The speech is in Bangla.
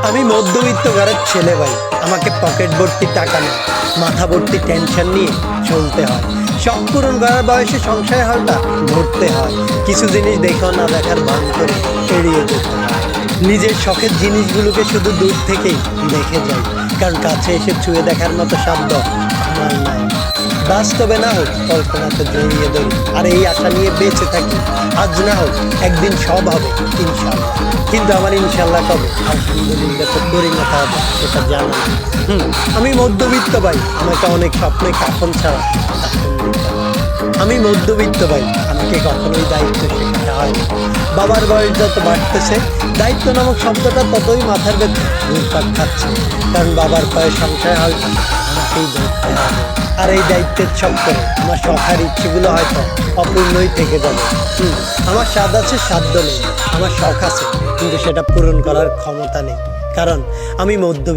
আমি মধ্যবিত্ত ঘরের ছেলে ভাই। আমাকে পকেট ভর্তি টাকা নেই, মাথা ভর্তি টেনশন নিয়ে চলতে হয়। শখ পূরণ করার বয়সে সংসারে হালটা ধরতে হয়। কিছু জিনিস দেখেও না দেখার ভান করে এড়িয়ে যেতে হয়। নিজের শখের জিনিসগুলোকে শুধু দূর থেকেই দেখে যাই, কারণ কাছে এসে ছুঁয়ে দেখার মতো সাধ্য আমার নাই। বাস্তবে না হোক কল্পনাতে জড়িয়ে ধরি, আর এই আশা নিয়ে বেঁচে থাকি। আজ না হোক একদিন সব হবে ইনশাল্লাহ। কিন্তু আমার ইনশাল্লাহ কবে আলহামদুলিল্লাহ তো পরিণত হবে সেটা জানা নেই। আমি মধ্যবিত্ত ভাই, আমাকে অনেক স্বপ্নে কাফন ছাড়া কাফন দিতে হয়। আমি মধ্যবিত্ত ভাই, আমাকে কখনোই দায়িত্ব শেখাতে হয়নি। বাবার বয়স যত বাড়তেছে, দায়িত্ব নামক শব্দটা ততই মাথার ভেতর ঘুরপাক খাচ্ছে। কারণ বাবার পায়ে সংসার হালটা আমাকেই ধরতে হবে। আর এই দায়িত্বের চক্করে আমার শখার ইচ্ছেগুলো হয়তো অপূর্ণই থেকে যাবে। আমার স্বাদ আছে, সাধ্য নেই। আমার শখ আছে, কিন্তু সেটা পূরণ করার ক্ষমতা নেই, কারণ আমি মধ্যবিত্ত।